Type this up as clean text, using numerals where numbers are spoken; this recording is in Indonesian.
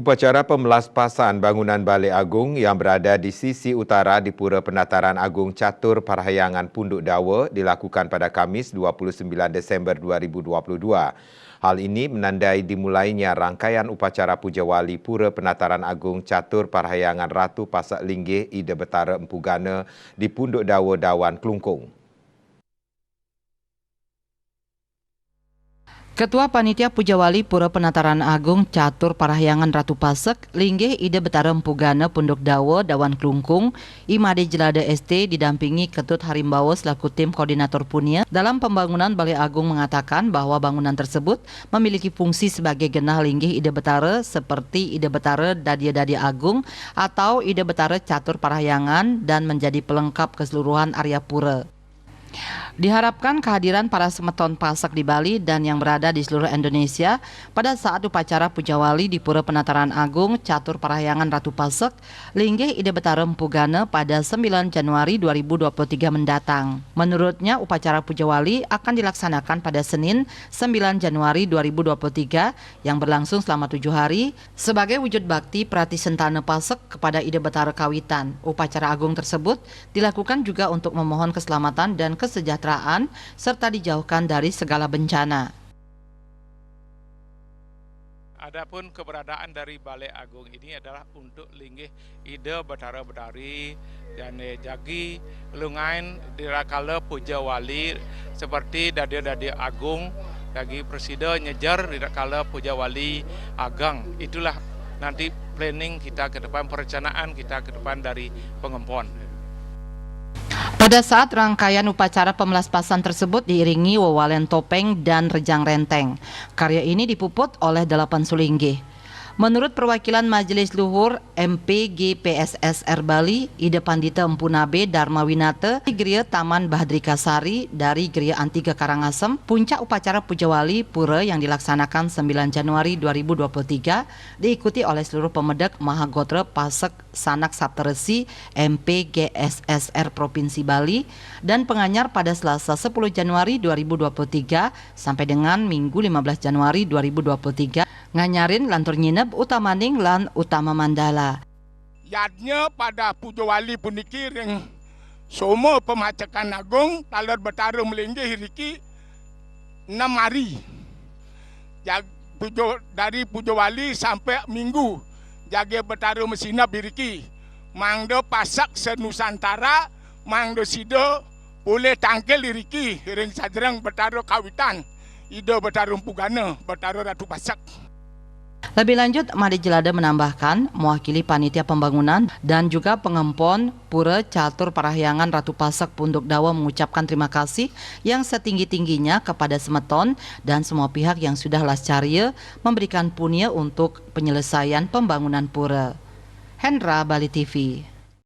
Upacara pemelaspasan bangunan Balai Agung yang berada di sisi utara di Pura Penataran Agung Catur Parahyangan Punduk Dawa dilakukan pada Khamis 29 Desember 2022. Hal ini menandai dimulainya rangkaian upacara Puja Wali Pura Penataran Agung Catur Parahyangan Ratu Pasak Linggih Ida Betara Empu Gana di Punduk Dawa Dawan Kelungkung. Ketua Panitia Puja Wali Pura Penataran Agung Catur Parahyangan Ratu Pasak Linggih Ida Betara Empu Gana Punduk Dawa Dawan Kelungkung, Imade Jelada ST didampingi Ketut Harimbawo selaku tim koordinator Punia dalam pembangunan Balai Agung mengatakan bahwa bangunan tersebut memiliki fungsi sebagai genah linggih Ida Betara seperti Ida Betara Dadia Agung atau Ida Betara Catur Parahyangan dan menjadi pelengkap keseluruhan area pura. Diharapkan kehadiran para semeton Pasak di Bali dan yang berada di seluruh Indonesia pada saat upacara Puja Wali di Pura Penataran Agung Catur Parahyangan Ratu Pasak Linggih Ida Betara Empu Gana pada 9 Januari 2023 mendatang. Menurutnya upacara Puja Wali akan dilaksanakan pada Senin 9 Januari 2023 yang berlangsung selama 7 hari sebagai wujud bakti Prati Sentana Pasak kepada Ida Betara Kawitan. Upacara agung tersebut dilakukan juga untuk memohon keselamatan dan kesejahteraan serta dijauhkan dari segala bencana. Adapun keberadaan dari Balai Agung ini adalah untuk linggih Ida Betara Bedari dan jagi lungain dirakala Puja Wali seperti Dadia Agung bagi Presiden nyejar dirakala Puja Wali Agang. Itulah nanti planning kita ke depan, perencanaan kita ke depan dari pengempon. Pada saat rangkaian upacara pemelaspasan tersebut diiringi wewalen topeng dan rejang renteng. Karya ini dipuput oleh 8 sulinggih. Menurut perwakilan Majelis Luhur MPGPSSR Bali, Ida Pandita Empu Nabe Dharma Winata, Geria Taman Bahadrika Sari dari Geria Antiga Karangasem, puncak upacara Puja Wali Pura yang dilaksanakan 9 Januari 2023 diikuti oleh seluruh pemedek Mahagotra Pasak Sanak Saptaresi MPGSSR Provinsi Bali dan penganyar pada Selasa 10 Januari 2023 sampai dengan Minggu 15 Januari 2023 nganyarin lantur nginep utamaning lan utama mandala. Yadnya pada Puja Wali puniki ring semua pemacakan agung talar betara melinggih riki 6 hari. Dari Puja Wali sampai Minggu jaga betara mesina biriki. Mangdo Pasak senusantara, mangdo sido boleh tangkel riki ring sajerang betara kawitan. Ida Betara Empu Gana, Betara Ratu Pasak. Lebih lanjut, Made Jelada menambahkan mewakili panitia pembangunan dan juga pengempon Pura Catur Parahyangan Ratu Pasak Punduk Dawa mengucapkan terima kasih yang setinggi-tingginya kepada semeton dan semua pihak yang sudah lascaria memberikan punya untuk penyelesaian pembangunan pura. Hendra, Bali TV.